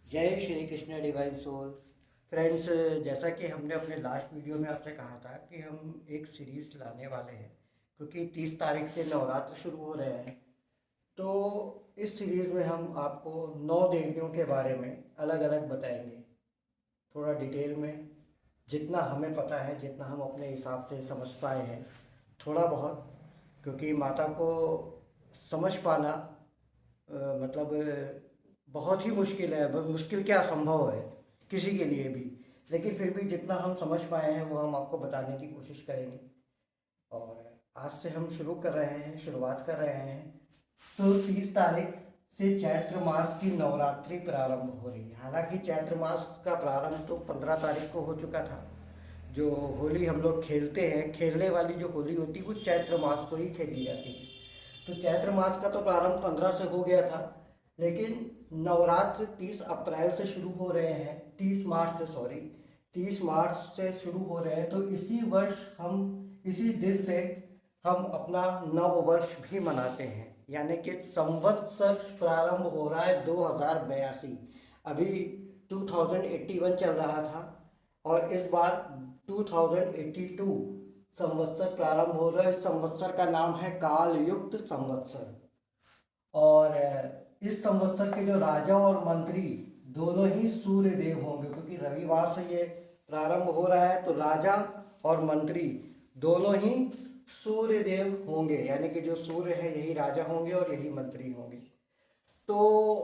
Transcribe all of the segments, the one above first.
जय Shri Krishna divine soul. Friends, जैसा कि हमने अपने लास्ट वीडियो में आपसे कहा था कि हम एक सीरीज़ लाने वाले हैं, क्योंकि 30 तारीख से नवरात्र शुरू हो रहे हैं। तो इस सीरीज़ में हम आपको 9 देवियों के बारे में अलग अलग बताएंगे, थोड़ा डिटेल में, जितना हमें पता है, जितना हम अपने हिसाब से समझ पाए हैं, थोड़ा बहुत। क्योंकि माता को समझ पाना मतलब बहुत ही मुश्किल है, मुश्किल क्या, असंभव है किसी के लिए भी। लेकिन फिर भी जितना हम समझ पाए हैं वो हम आपको बताने की कोशिश करेंगे। और आज से हम शुरुआत कर रहे हैं। तो 30 तारीख से चैत्र मास की नवरात्रि प्रारंभ हो रही है। हालांकि चैत्र मास का प्रारंभ तो 15 तारीख को हो चुका था। जो होली हम लोग खेलते हैं, खेलने वाली जो होली होती है वो चैत्र मास को ही खेली जाती है। तो चैत्र मास का तो प्रारंभ 15 से हो गया था, लेकिन नवरात्र 30 अप्रैल से शुरू हो रहे हैं, 30 मार्च से, सॉरी, 30 मार्च से शुरू हो रहे हैं। तो इसी वर्ष हम, इसी दिन से हम अपना नव वर्ष भी मनाते हैं, यानी कि संवत्सर प्रारंभ हो रहा है 2082। अभी 2081 चल रहा था और इस बार 2082 संवत्सर प्रारंभ हो रहा है। इस संवत्सर का नाम है काल युक्त संवत्सर। और इस संवत्सर के जो राजा और मंत्री दोनों ही सूर्य देव होंगे, क्योंकि रविवार से ये प्रारंभ हो रहा है। तो राजा और मंत्री दोनों ही सूर्य देव होंगे, यानी कि जो सूर्य है यही राजा होंगे और यही मंत्री होंगे। तो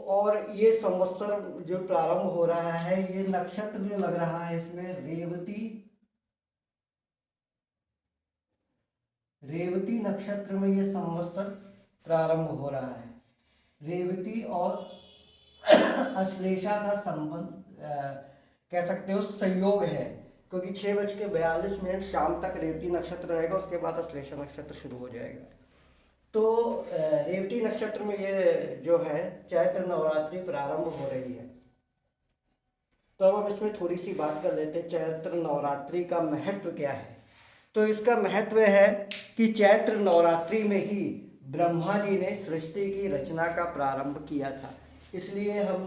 और ये संवत्सर जो प्रारंभ हो रहा है, ये नक्षत्र जो लग रहा है इसमें रेवती, रेवती नक्षत्र में ये संवत्सर प्रारंभ हो रहा है। रेवती और अश्लेषा का संबंध कह सकते हो संयोग है, क्योंकि 6:42 शाम तक रेवती नक्षत्र रहेगा, उसके बाद अश्लेषा नक्षत्र शुरू हो जाएगा। तो रेवती नक्षत्र में ये जो है चैत्र नवरात्रि प्रारंभ हो रही है। तो अब हम इसमें थोड़ी सी बात कर लेते हैं, चैत्र नवरात्रि का महत्व क्या है। तो इसका महत्व है कि चैत्र नवरात्रि में ही ब्रह्मा जी ने सृष्टि की रचना का प्रारंभ किया था। इसलिए हम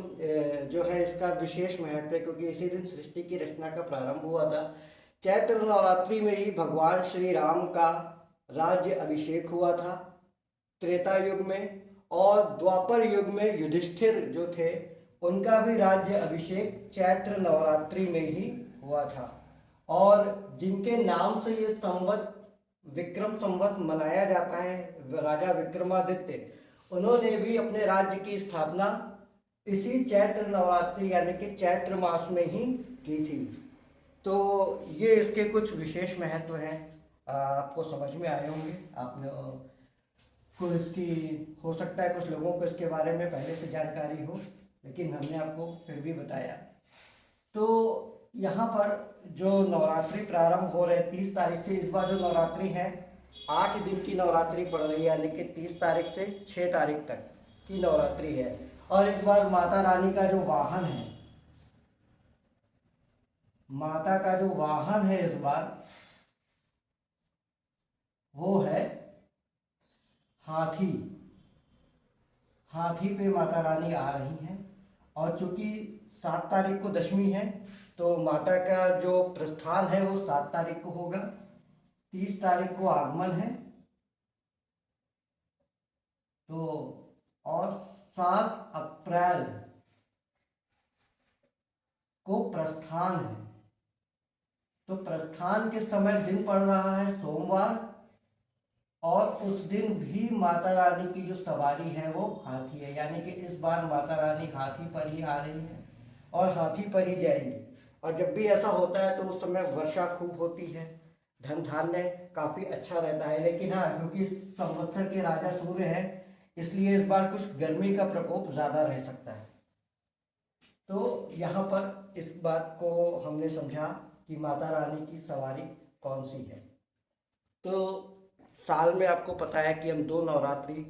जो है इसका विशेष महत्व है, क्योंकि इसी दिन सृष्टि की रचना का प्रारंभ हुआ था। चैत्र नवरात्रि में ही भगवान श्री राम का राज्य अभिषेक हुआ था, त्रेता युग में। और द्वापर युग में युधिष्ठिर जो थे, उनका भी राज्य अभिषेक चैत्र नवरात्रि में ही हुआ था। और जिनके नाम से ये संवत, विक्रम संवत मनाया जाता है, राजा विक्रमादित्य, उन्होंने भी अपने राज्य की स्थापना इसी चैत्र नवरात्रि यानी कि चैत्र मास में ही की थी। तो ये इसके कुछ विशेष महत्व हैं, आपको समझ में आए होंगे। आपने को इसकी, हो सकता है कुछ लोगों को इसके बारे में पहले से जानकारी हो, लेकिन हमने आपको फिर भी बताया। तो यहाँ पर जो नवरात्रि प्रारंभ हो रहे 30 तारीख से, इस बार जो नवरात्रि है 8 दिन की नवरात्रि पड़ रही है, यानी कि 30 तारीख से 6 तारीख तक की नवरात्रि है। और इस बार माता रानी का जो वाहन है, माता का जो वाहन है इस बार, वो है हाथी। हाथी पे माता रानी आ रही हैं। और चूंकि 7 तारीख को दशमी है, तो माता का जो प्रस्थान है वो 7 तारीख को होगा। 30 तारीख को आगमन है, तो और 7 अप्रैल को प्रस्थान है। तो प्रस्थान के समय दिन पड़ रहा है सोमवार, और उस दिन भी माता रानी की जो सवारी है वो हाथी है, यानी कि इस बार माता रानी हाथी पर ही आ रही है और हाथी पर ही जाएंगी। और जब भी ऐसा होता है तो उस समय वर्षा खूब होती है, धन धान्य काफ़ी अच्छा रहता है। लेकिन हाँ, क्योंकि इस संवत्सर के राजा सूर्य हैं, इसलिए इस बार कुछ गर्मी का प्रकोप ज़्यादा रह सकता है। तो यहाँ पर इस बात को हमने समझा कि माता रानी की सवारी कौन सी है। तो साल में आपको पता है कि हम 2 नवरात्रि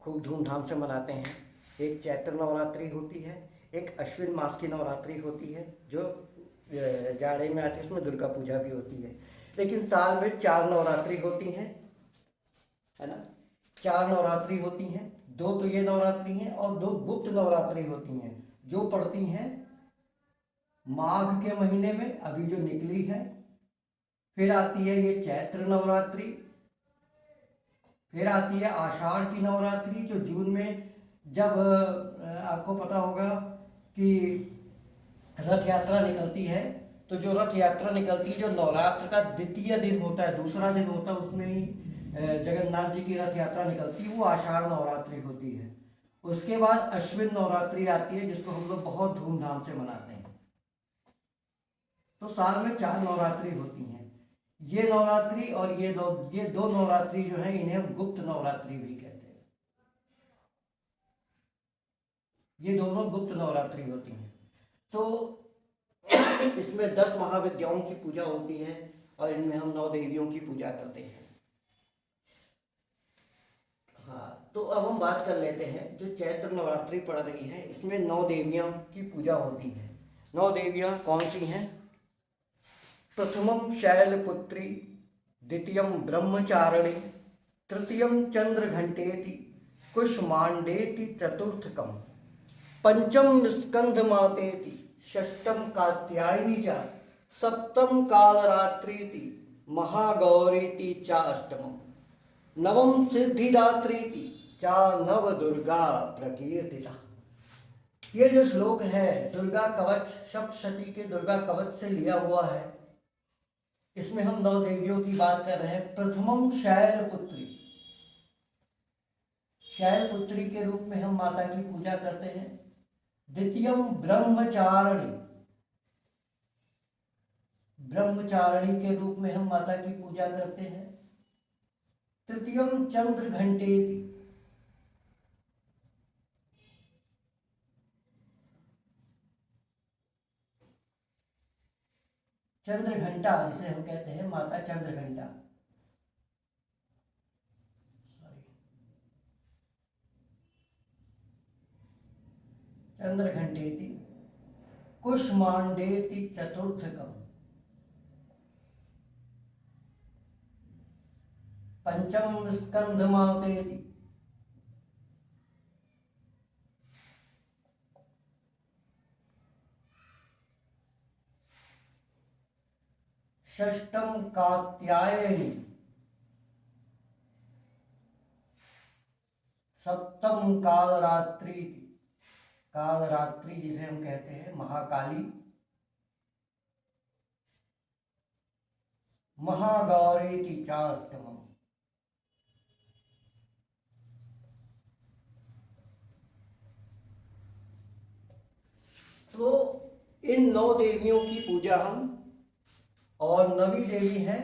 खूब धूमधाम से मनाते हैं। एक चैत्र नवरात्रि होती है, एक अश्विन मास की नवरात्रि होती है जो जाड़े में आती है, उसमें दुर्गा पूजा भी होती है। लेकिन साल में 4 नवरात्रि होती हैं, है ना। 4 नवरात्रि होती हैं, 2 तो ये नवरात्रि हैं और 2 गुप्त नवरात्रि होती हैं जो पड़ती हैं माघ के महीने में अभी जो निकली है। फिर आती है ये चैत्र नवरात्रि। फिर आती है आषाढ़ की नवरात्रि जो जून में, जब आपको पता होगा कि रथ यात्रा निकलती है। तो जो रथ यात्रा निकलती है, जो नवरात्र का द्वितीय दिन होता है, दूसरा दिन होता है, उसमें ही जगन्नाथ जी की रथ यात्रा निकलती है, वो आषाढ़ नवरात्रि होती है। उसके बाद अश्विन नवरात्रि आती है, जिसको हम लोग बहुत धूमधाम से मनाते हैं। तो साल में 4 नवरात्रि होती हैं। ये नवरात्रि और ये दो नवरात्रि जो है, इन्हें हम गुप्त नवरात्रि भी कहते हैं। ये दोनों गुप्त नवरात्रि होती हैं। तो इसमें 10 महाविद्याओं की पूजा होती है और इनमें हम 9 देवियों की पूजा करते हैं। हाँ, तो अब हम बात कर लेते हैं जो चैत्र नवरात्रि पड़ रही है, इसमें 9 देवियों की पूजा होती है। 9 देवियाँ कौन सी हैं? प्रथमम शैलपुत्री, द्वितीयम ब्रह्मचारिणी, तृतीयम चंद्रघंटेति, कुष्मांडेति चतुर्थकम, पंचम स्कंदमातेति, षष्टम कात्यायनी च, सप्तम कालरात्रीति, महागौरीति च अष्टमम, नवम सिद्धिदात्रीति च नव दुर्गा प्रकीर्तिता। ये जो श्लोक है दुर्गा कवच सप्तशती के दुर्गा कवच से लिया हुआ है। इसमें हम 9 देवियों की बात कर रहे हैं। प्रथमम शैलपुत्री, शैलपुत्री के रूप में हम माता की पूजा करते हैं। द्वितीयम ब्रह्मचारिणी, ब्रह्मचारिणी के रूप में हम माता की पूजा करते हैं। तृतीयम चंद्रघंटेति, चंद्रघंटा जिसे हम कहते हैं, माता चंद्रघंटा। चंद्रघंटेति, कुष्मांडेति चतुर्थकम, पंचम स्कंधमातेति, षष्टम कात्यायनी, सप्तम कालरात्रि, कालरात्रि जिसे हम कहते हैं महाकाली, महागौरीति चाष्टमम। तो इन 9 देवियों की पूजा हम, और 9वीं देवी है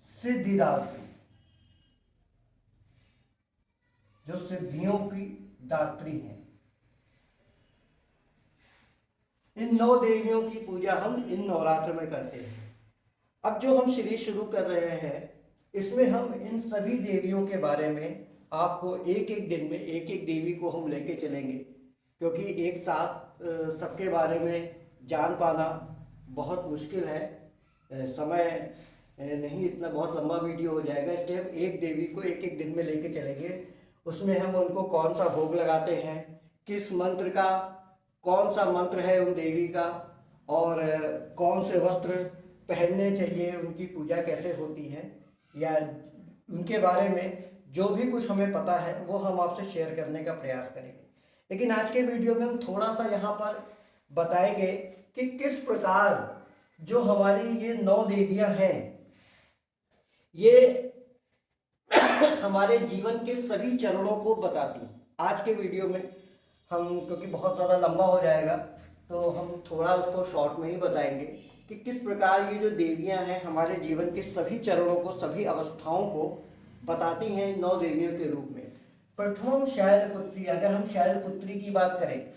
सिद्धिदात्री, जो सिद्धियों की दात्री है। इन 9 देवियों की पूजा हम इन नवरात्र में करते हैं। अब जो हम सीरीज शुरू कर रहे हैं, इसमें हम इन सभी देवियों के बारे में आपको एक एक दिन में एक एक देवी को हम लेके चलेंगे, क्योंकि एक साथ सबके बारे में जान पाना बहुत मुश्किल है, समय नहीं, इतना बहुत लंबा वीडियो हो जाएगा। इसलिए हम एक देवी को एक एक दिन में लेके चलेंगे। उसमें हम उनको कौन सा भोग लगाते हैं, किस मंत्र का, कौन सा मंत्र है उन देवी का, और कौन से वस्त्र पहनने चाहिए, उनकी पूजा कैसे होती है, या उनके बारे में जो भी कुछ हमें पता है वो हम आपसे शेयर करने का प्रयास करेंगे। लेकिन आज के वीडियो में हम थोड़ा सा यहाँ पर बताएंगे कि किस प्रकार जो हमारी ये 9 देवियाँ हैं, ये हमारे जीवन के सभी चरणों को बताती हैं। आज के वीडियो में हम, क्योंकि बहुत ज़्यादा लंबा हो जाएगा, तो हम थोड़ा उसको शॉर्ट में ही बताएंगे कि किस प्रकार ये जो देवियां हैं हमारे जीवन के सभी चरणों को, सभी अवस्थाओं को बताती हैं 9 देवियों के रूप में। प्रथम शैलपुत्री, अगर हम शैलपुत्री की बात करें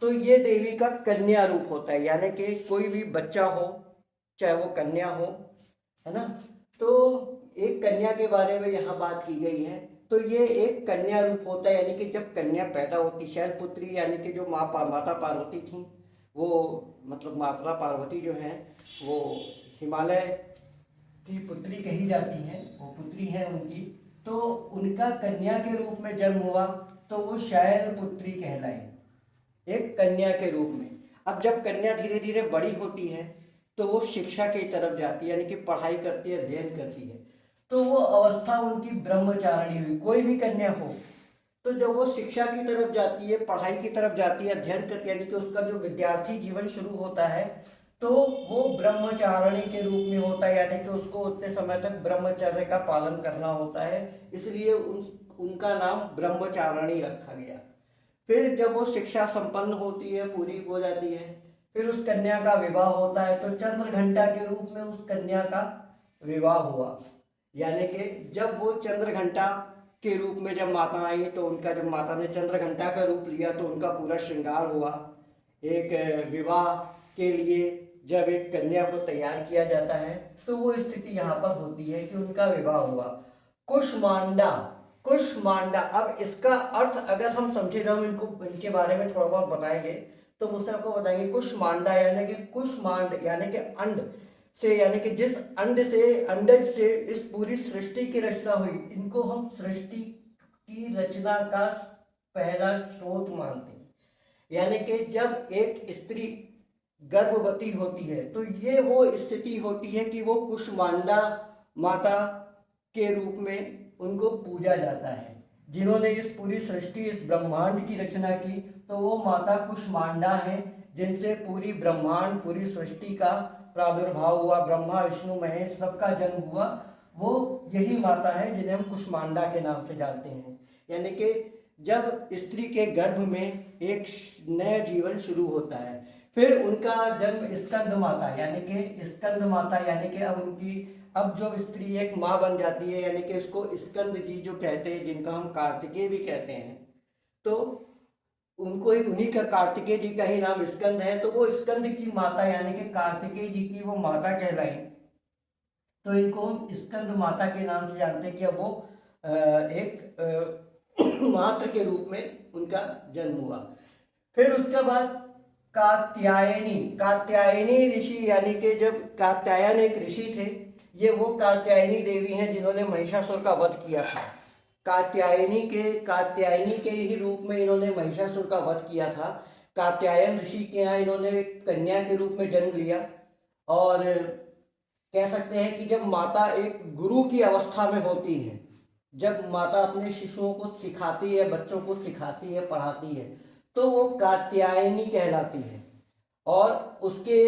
तो ये देवी का कन्या रूप होता है, यानी कि कोई भी बच्चा हो, चाहे वो कन्या हो, है ना। तो एक कन्या के बारे में यहाँ बात की गई है। तो ये एक कन्या रूप होता है, यानी कि जब कन्या पैदा होती, शैलपुत्री यानी कि जो माता पार्वती थी, वो मतलब माता पार्वती जो हैं वो हिमालय की पुत्री कही जाती हैं, वो पुत्री हैं उनकी। तो उनका कन्या के रूप में जन्म हुआ तो वो शैलपुत्री कहलाई, एक कन्या के रूप में। अब जब कन्या धीरे धीरे बड़ी होती है तो वो शिक्षा की तरफ जाती है, यानी कि पढ़ाई करती है, अध्ययन करती है। तो वो अवस्था उनकी ब्रह्मचारिणी हुई। कोई भी कन्या हो तो जब वो शिक्षा की तरफ जाती है, पढ़ाई की तरफ जाती है, अध्ययन करती है, यानी कि उसका जो विद्यार्थी जीवन शुरू होता है, तो वो ब्रह्मचारिणी के रूप में होता है, यानी कि उसको उतने समय तक ब्रह्मचर्य का पालन करना होता है, इसलिए उनका नाम ब्रह्मचारिणी रखा गया। फिर जब वो शिक्षा संपन्न होती है, पूरी हो जाती है, फिर उस कन्या का विवाह होता है। तो चंद्र घंटा के रूप में उस कन्या का विवाह हुआ, यानी कि जब वो चंद्र घंटा के रूप में जब माता आई, तो उनका जब माता ने चंद्र घंटा का रूप लिया तो उनका पूरा श्रृंगार हुआ। एक विवाह के लिए जब एक कन्या को तैयार किया जाता है तो वो स्थिति यहाँ पर होती है कि उनका विवाह हुआ। कुष्मांडा, कुष्मांडा, अब इसका अर्थ अगर हम समझे, जब इनको इनके बारे में थोड़ा बहुत बताएंगे तो मुझसे आपको बताएंगे। कुष्मांडा यानी कि कुष्मांड यानी कि अंड से, यानी कि जिस अंड से, अंडज से इस पूरी सृष्टि की रचना हुई, इनको हम सृष्टि की रचना का पहला स्रोत मानते हैं। यानी कि जब एक स्त्री गर्भवती होती है तो ये वो स्थिति होती है कि वो कुष्मांडा माता के रूप में उनको पूजा जाता है। जिन्होंने इस पूरी सृष्टि, इस ब्रह्मांड की रचना की, तो वो माता कुष्मांडा है, जिनसे पूरी ब्रह्मांड, पूरी सृष्टि का प्रादुर्भाव हुआ, ब्रह्मा विष्णु महेश सबका जन्म हुआ। वो यही माता है जिन्हें हम कुष्मांडा के नाम से जानते हैं। यानी कि जब स्त्री के गर्भ में एक नया जीवन शुरू होता है, फिर उनका जन्म स्कंद माता, यानी कि स्कंद माता, यानी कि अब उनकी, अब जो स्त्री एक माँ बन जाती है, यानी कि इसको स्कंद जी जो कहते हैं, जिनका हम कार्तिकेय भी कहते हैं, तो उनको ही, उन्हीं का, कार्तिकेय जी का ही नाम स्कंद है। तो वो स्कंद की माता यानी कि कार्तिकेय जी की वो माता कहलाई, तो इनको हम स्कंद माता के नाम से जानते हैं कि अब वो एक मात्र के रूप में उनका जन्म हुआ। फिर उसके बाद कात्यायनी, कात्यायनी ऋषि, यानी कि जब कात्यायन एक ऋषि थे, ये वो कात्यायनी देवी हैं जिन्होंने महिषासुर का वध किया था। कात्यायनी के ही रूप में इन्होंने महिषासुर का वध किया था। कात्यायन ऋषि के यहाँ इन्होंने एक कन्या के रूप में जन्म लिया। और कह सकते हैं कि जब माता एक गुरु की अवस्था में होती है, जब माता अपने शिशुओं को सिखाती है, बच्चों को सिखाती है, पढ़ाती है, तो वो कात्यायनी कहलाती है। और उसके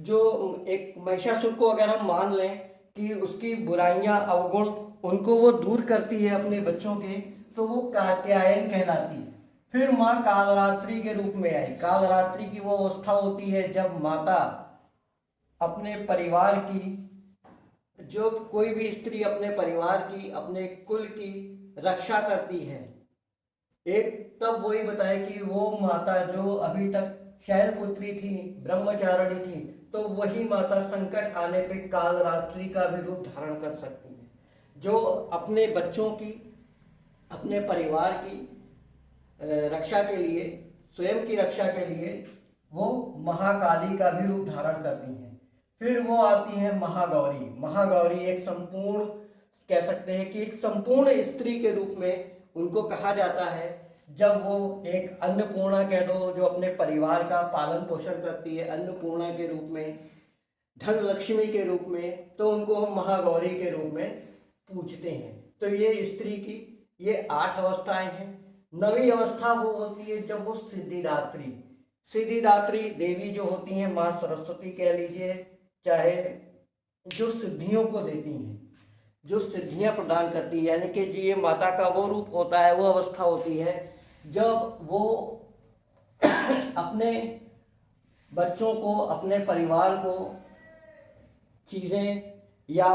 जो एक महिषासुर को अगर हम मान लें कि उसकी बुराइयां, अवगुण, उनको वो दूर करती है अपने बच्चों के, तो वो कात्यायन कहलाती है। फिर माँ कालरात्रि के रूप में आई। कालरात्रि की वो अवस्था होती है जब माता अपने परिवार की, जो कोई भी स्त्री अपने परिवार की, अपने कुल की रक्षा करती है। एक तब वही बताए कि वो माता जो अभी तक शैलपुत्री थी, ब्रह्मचारिणी थी, तो वही माता संकट आने पे कालरात्रि का भी रूप धारण कर सकती है, जो अपने बच्चों की, अपने परिवार की रक्षा के लिए, स्वयं की रक्षा के लिए वो महाकाली का भी रूप धारण करती हैं। फिर वो आती है महागौरी। महागौरी एक संपूर्ण, कह सकते हैं कि एक संपूर्ण स्त्री के रूप में उनको कहा जाता है। जब वो एक अन्नपूर्णा कह दो, जो अपने परिवार का पालन पोषण करती है, अन्नपूर्णा के रूप में, धन लक्ष्मी के रूप में, तो उनको हम महागौरी के रूप में पूजते हैं। तो ये स्त्री की ये 8 अवस्थाएं हैं। 9वीं अवस्था वो होती है जब वो सिद्धिदात्री, सिद्धिदात्री देवी जो होती हैं, माँ सरस्वती कह लीजिए, चाहे, जो सिद्धियों को देती हैं, जो सिद्धियां प्रदान करती है, यानी कि ये माता का वो रूप होता है, वो अवस्था होती है जब वो अपने बच्चों को, अपने परिवार को चीज़ें या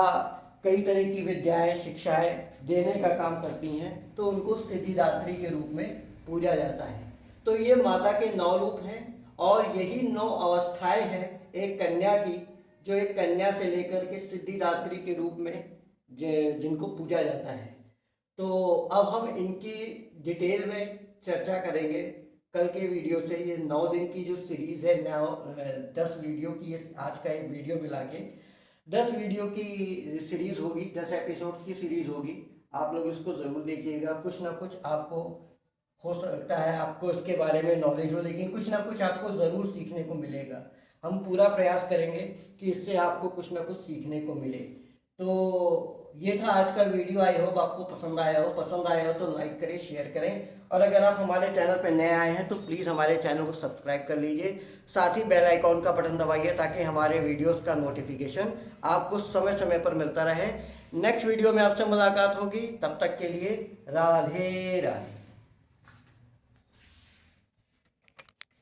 कई तरह की विद्याएं, शिक्षाएं देने का काम करती हैं, तो उनको सिद्धिदात्री के रूप में पूजा जाता है। तो ये माता के 9 रूप हैं और यही 9 अवस्थाएं हैं एक कन्या की, जो एक कन्या से लेकर के सिद्धिदात्री के रूप में जिनको पूजा जाता है। तो अब हम इनकी डिटेल में चर्चा करेंगे कल के वीडियो से। ये 9 दिन की जो सीरीज़ है, 10 वीडियो की, आज का एक वीडियो मिला के 10 वीडियो की सीरीज़ होगी, 10 एपिसोड्स की सीरीज़ होगी। आप लोग इसको ज़रूर देखिएगा, कुछ ना कुछ आपको हो सकता है आपको इसके बारे में नॉलेज हो, लेकिन कुछ ना कुछ आपको ज़रूर सीखने को मिलेगा। हम पूरा प्रयास करेंगे कि इससे आपको कुछ ना कुछ सीखने को मिले। तो ये था आज का वीडियो। आई होप आपको पसंद आया हो। पसंद आया हो तो लाइक करें, शेयर करें, और अगर आप हमारे चैनल पर नए आए हैं तो प्लीज़ हमारे चैनल को सब्सक्राइब कर लीजिए। साथ ही बेल आइकॉन का बटन दबाइए ताकि हमारे वीडियोस का नोटिफिकेशन आपको समय समय पर मिलता रहे। नेक्स्ट वीडियो में आपसे मुलाकात होगी, तब तक के लिए राधे राधे।